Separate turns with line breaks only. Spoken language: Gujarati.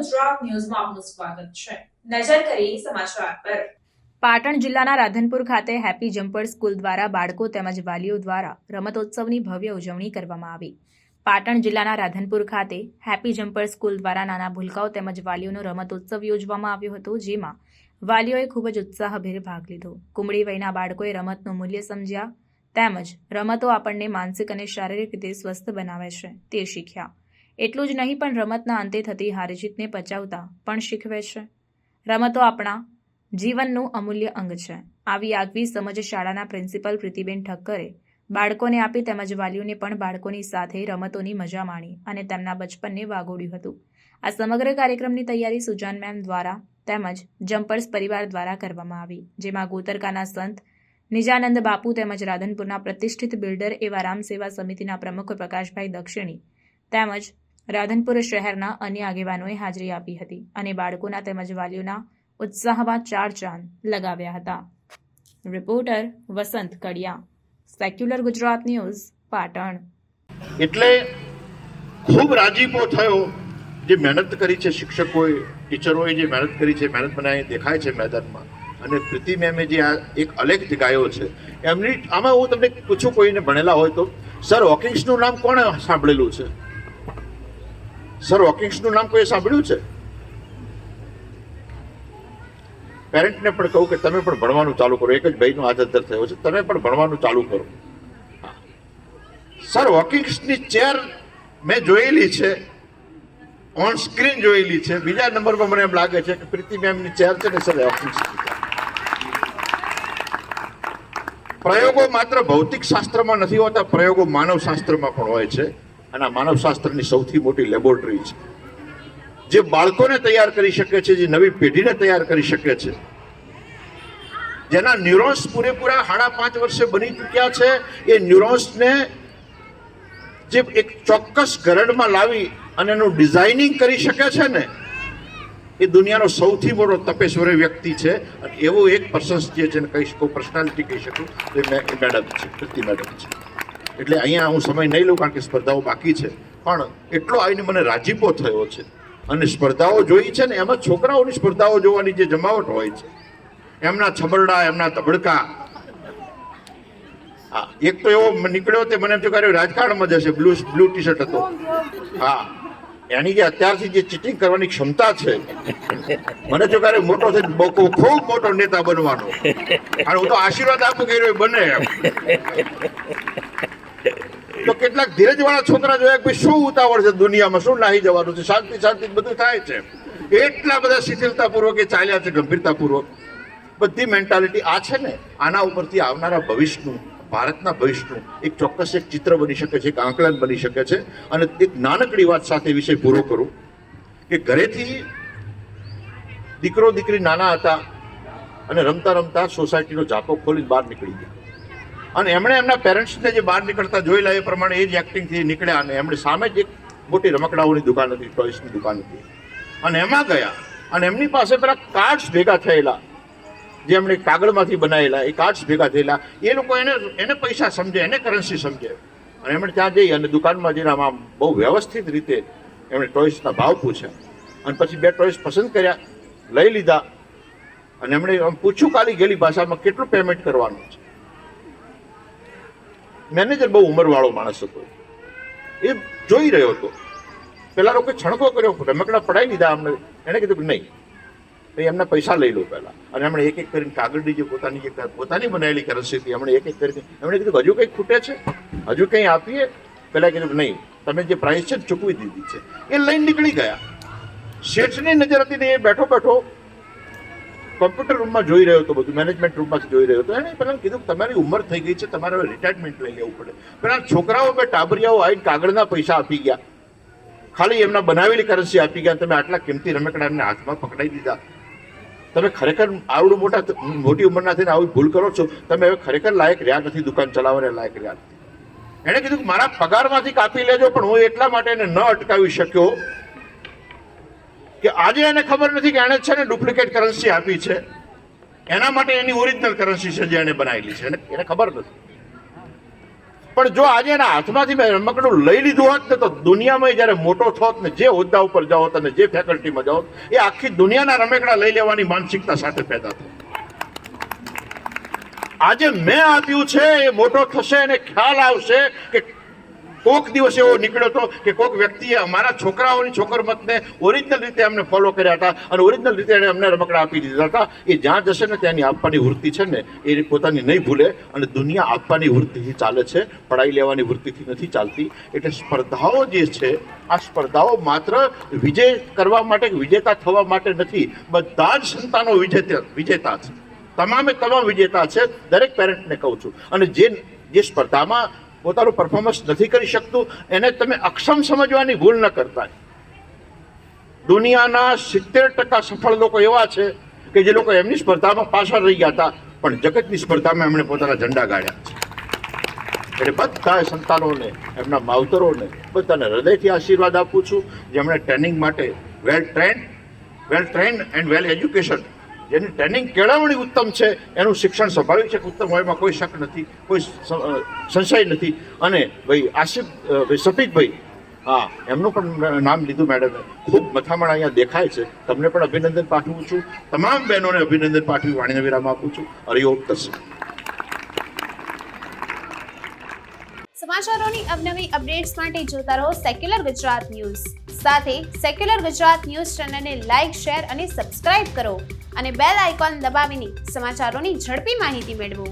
ગુજરાત ન્યૂઝમાં આપનું સ્વાગત છે। નજર કરીએ સમાચાર પર।
પાટણ જિલ્લાના રાધનપુર ખાતે હેપી જમ્પર સ્કૂલ દ્વારા બાળકો તેમજ વાલીઓ દ્વારા રમતોત્સવની ભવ્ય ઉજવણી કરવામાં આવી। પાટણ જિલ્લાના રાધનપુર ખાતે હેપી જમ્પર સ્કૂલ દ્વારા નાના ભૂલકાઓ તેમજ વાલીઓનો રમતોત્સવ યોજવામાં આવ્યો હતો, જેમાં વાલીઓએ ખૂબ જ ઉત્સાહભેર ભાગ લીધો। કુમળી વયના બાળકોએ રમતનું મૂલ્ય સમજ્યા તેમજ રમતો આપણને માનસિક અને શારીરિક રીતે સ્વસ્થ બનાવે છે તે શીખ્યા। એટલું જ નહીં પણ રમતના અંતે થતી હારજીતને પચાવતા પણ શીખવે છે। રમતો આપણા જીવનનું અમૂલ્ય અંગ છે। આવી આગવી સમજ શાળાના પ્રિન્સિપલ પ્રીતિબેન ઠક્કરે બાળકોને આપી તેમજ વાલીઓને પણ બાળકોની સાથે રમતોની મજા માણી અને તેમના બચપનને વાગોડ્યું હતું। આ સમગ્ર કાર્યક્રમની તૈયારી સુજાન મેમ દ્વારા તેમજ જમ્પર્સ પરિવાર દ્વારા કરવામાં આવી, જેમાં ગોતરકાના સંત નિજાનંદ બાપુ તેમજ રાધનપુરના પ્રતિષ્ઠિત બિલ્ડર એવા રામ સેવા સમિતિના પ્રમુખ પ્રકાશભાઈ દક્ષિણી તેમજ રાધનપુર શહેરના અન્ય આગેવાનોએ હાજરી આપી હતી અને બાળકોના તેમજ વાલીઓના ઉત્સાહમાં ચાર ચાંદ લગાવ્યા હતા। રિપોર્ટર વસંત કડિયા, સેક્યુલર ગુજરાત ન્યૂઝ, પાટણ।
એટલે ખૂબ રાજીપો થયો। જે મહેનત કરી છે શિક્ષકોએ, ટીચરોએ જે મહેનત કરી છે, મહેનત બનાવી દેખાય છે મેદાનમાં, અને પ્રીતિ મેમે જે આ એક અલેખ ગાયો છે એમની આમાં હું તમને પૂછું, કોઈને ભણેલા હોય તો, સર હોકિંગ્સનું નામ કોણે સાંભળેલું છે? સર હોકિંગ્સનું નામ કોઈ સાંભળ્યું છે? પેરેન્ટને પણ કહું કે તમે પણ ભણવાનું ચાલુ કરો। એક જ ભાઈનો આદર થયો છે, તમે પણ ભણવાનું ચાલુ કરો। સર હોકિંગ્સની ચેર મેં જોયેલી છે, ઓન સ્ક્રીન જોયેલી છે। બીજા નંબર પર મને એમ લાગે છે કે પ્રીતિ મેમની ચેર છે ને સર હોકિંગ્સ। પ્રયોગો માત્ર ભૌતિક શાસ્ત્રમાં નથી હોતા, પ્રયોગો માનવ શાસ્ત્રમાં પણ હોય છે, અને આ માનવ શાસ્ત્રની સૌથી મોટી લેબોરેટરી છે, જે બાળકોને તૈયાર કરી શકે છે, જે નવી પેઢીને તૈયાર કરી શકે છે, જેના ન્યુરોન્સ પૂરેપૂરા 5.5 વર્ષે બની ચૂક્યા છે। એ ન્યુરોન્સને જે એક ચોક્કસ ગરડમાં લાવી અને એનું ડિઝાઇનિંગ કરી શકે છે ને, એ દુનિયાનો સૌથી મોટો તપેશ્વરી વ્યક્તિ છે। અને એવું એક પર્સન જે છે ને કહી શકું, પર્સનાલિટી કહી શકું, તો એ મેડમ છે, પ્રીતિ મેડમ છે। એટલે અહીંયા હું સમય નહીં લઉં કારણ કે સ્પર્ધાઓ બાકી છે, પણ એટલો આવીને મને રાજીપો થયો છે। અને સ્પર્ધાઓ જોઈ છે ને, એમાં છોકરાઓની સ્પર્ધાઓ જોવાની જે જમાવટ હોય છે, એમના છબરડા, એમના તબડકા। હા, એક તો એવો નીકળ્યો તે મને એમ થયું રાજકારણમાં જશે, બ્લુ ટી શર્ટ હતો। હા, એની જે અત્યારથી જે ચીટિંગ કરવાની ક્ષમતા છે, મને જો ક્યારે મોટો થઈને ખૂબ મોટો નેતા બનવાનો, અને હું તો આશીર્વાદ આપું કે એ બને એમ। તો કેટલાક ધીરજવાળા છોકરા જોયા કે ભાઈ શું ઉતાવળ છે દુનિયામાં, શું નાહી જવાનું છે, શાંતિ શાંતિ બધું થાય છે, એટલા બધા શિથિલતાપૂર્વક એ ચાલ્યા છે, ગંભીરતાપૂર્વક। બધી મેન્ટાલિટી આ છે ને, આના ઉપરથી આવનારા ભવિષ્યનું, ભારતના ભવિષ્યનું એક ચોક્કસ એક ચિત્ર બની શકે છે, એક આંકલન બની શકે છે। અને એક નાનકડી વાત સાથે વિષય પૂરો કરું કે ઘરેથી દીકરો દીકરી નાના હતા અને રમતા રમતા સોસાયટીનો ઝાપો ખોલી બહાર નીકળી ગયા, અને એમણે એમના પેરેન્ટ્સને જે બહાર નીકળતા જોયેલા એ પ્રમાણે એ જ એક્ટિંગથી નીકળ્યા, અને એમણે સામે જ એક મોટી રમકડાઓની દુકાન હતી, ટોયસની દુકાન હતી, અને એમાં ગયા, અને એમની પાસે પેલા કાર્ડ્સ ભેગા થયેલા, જે એમણે કાગળમાંથી બનાવેલા એ કાર્ડ્સ ભેગા થયેલા, એ લોકો એને પૈસા સમજે, એને કરન્સી સમજે, અને એમણે ત્યાં જઈ અને દુકાનમાં જઈને આમાં બહુ વ્યવસ્થિત રીતે એમણે ટોયસના ભાવ પૂછ્યા, અને પછી 2 ટોયસ પસંદ કર્યા, લઈ લીધા, અને એમણે પૂછ્યું કાલી ગયેલી ભાષામાં કેટલું પેમેન્ટ કરવાનું છે। મેનેજર બહુ ઉંમરવાળો માણસ હતો, એ જોઈ રહ્યો હતો। પેલા લોકો છણકો કર્યો, રમકડા પડાવી લીધા અમને, એણે કીધું કે નહીં, એમના પૈસા લઈ લો પહેલા, અને એમણે એક એક કરીને કાગળની જે પોતાની બનાવેલી કરન્સી હતી એમણે એક એક કરીને એમણે કીધું હજુ કંઈ ખૂટે છે, હજુ કંઈ આપીએ? પહેલા કીધું કે નહીં, તમે જે પ્રાઇસ છે ચૂકવી દીધી છે। એ લઈને નીકળી ગયા। શેઠની નજર હતી ને એ બેઠો બેઠો કોમ્પ્યુટર રૂમમાં જોઈ રહ્યો હતો, બધું મેનેજમેન્ટ રૂમમાંથી જોઈ રહ્યો હતો। એણે પહેલાં કીધું તમારી ઉંમર થઈ ગઈ છે, તમારે હવે રિટાયરમેન્ટ લઈ લેવું પડે। પેલા છોકરાઓ બે ટાબરિયાઓ આવીને કાગળના પૈસા આપી ગયા, ખાલી એમના બનાવેલી કરન્સી આપી ગયા। તમે આટલા કિંમતી રમકડા એમને હાથમાં પકડાઈ દીધા। તમે ખરેખર આવડું મોટી ઉંમરના થઈને આવી ભૂલ કરો છો, તમે હવે ખરેખર લાયક રહ્યા નથી, દુકાન ચલાવવાને લાયક રહ્યા નથી। એણે કીધું કે મારા પગારમાંથી કાપી લેજો, પણ હું એટલા માટે એને ન અટકાવી શક્યો કે આજે એને ખબર નથી કે એણે છે ને ડુપ્લિકેટ કરન્સી આપી છે, એના માટે એની ઓરિજિનલ કરન્સી છે જે એને બનાવેલી છે, એને ખબર નથી। પણ જો આજે એના હાથમાંથી મેં રમકડું લઈ લીધું હોત ને તો દુનિયામાં જ્યારે મોટો થોત ને જે હોદ્દા ઉપર જાઓ અને જે ફેકલ્ટીમાં જાઓ એ આખી દુનિયાના રમકડા લઈ લેવાની માનસિકતા સાથે પેદા થઈ. આજે મેં આપ્યું છે એ મોટો થશે અને ખ્યાલ આવશે કે કોક દિવસ એવો નીકળ્યો હતો કે કોક વ્યક્તિએ અમારા છોકરાઓની છોકરમતને ઓરિજિનલ રીતે અમને ફોલો કર્યા હતા અને ઓરિજિનલ રીતે એણે અમને રમકડા આપી દીધા હતા. એ જ્યાં જશે ને ત્યાંની આપવાની વૃત્તિ છે ને એ પોતાની નહીં ભૂલે. અને દુનિયા આપવાની વૃત્તિથી ચાલે છે, પડાઈ લેવાની વૃત્તિથી નથી ચાલતી. એટલે સ્પર્ધાઓ જે છે આ સ્પર્ધાઓ માત્ર વિજય કરવા માટે વિજેતા થવા માટે નથી. બધા જ સંતાનો વિજેતા છે, તમામે તમામ વિજેતા છે. દરેક પેરેન્ટને કહું છું. અને જે સ્પર્ધામાં પોતાનું પરફોર્મન્સ નથી કરી શકતું એને તમે અક્ષમ સમજવાની ભૂલ ન કરતા. દુનિયાના 70% સફળ લોકો એવા છે કે જે લોકો એમની સ્પર્ધામાં પાછળ રહી ગયા હતા પણ જગતની સ્પર્ધામાં એમણે પોતાના ઝંડા ગાળ્યા છે. એટલે બધા સંતાનોને, એમના માવતરોને બધાને હૃદયથી આશીર્વાદ આપું છું જેમણે ટ્રેનિંગ માટે વેલ ટ્રેન્ડ એન્ડ વેલ એજ્યુકેશન, જેની ટ્રેનિંગ કેળવણી ઉત્તમ છે, એનું શિક્ષણ સ્વાભાવિક છે ઉત્તમ હોય, એમાં કોઈ શક નથી, કોઈ સંશય નથી. અને ભાઈ સફીકભાઈ, હા, એમનું પણ નામ લીધું મેડમે, ખૂબ મથામણ અહીંયા દેખાય છે. તમને પણ અભિનંદન પાઠવું છું, તમામ બહેનોને અભિનંદન પાઠવી વાણીને વિરામ આપું છું. હરિઓમ તસ્સત.
સમાચારોની અવનવી અપડેટ્સ માટે જોતા રહો સેક્યુલર ગુજરાત ન્યૂઝ. સાથે સેક્યુલર ગુજરાત ન્યૂઝ ચેનલને લાઇક, શેર અને સબસ્ક્રાઇબ કરો અને બેલ આઇકોન દબાવીને સમાચારોની ઝડપી માહિતી મેળવો.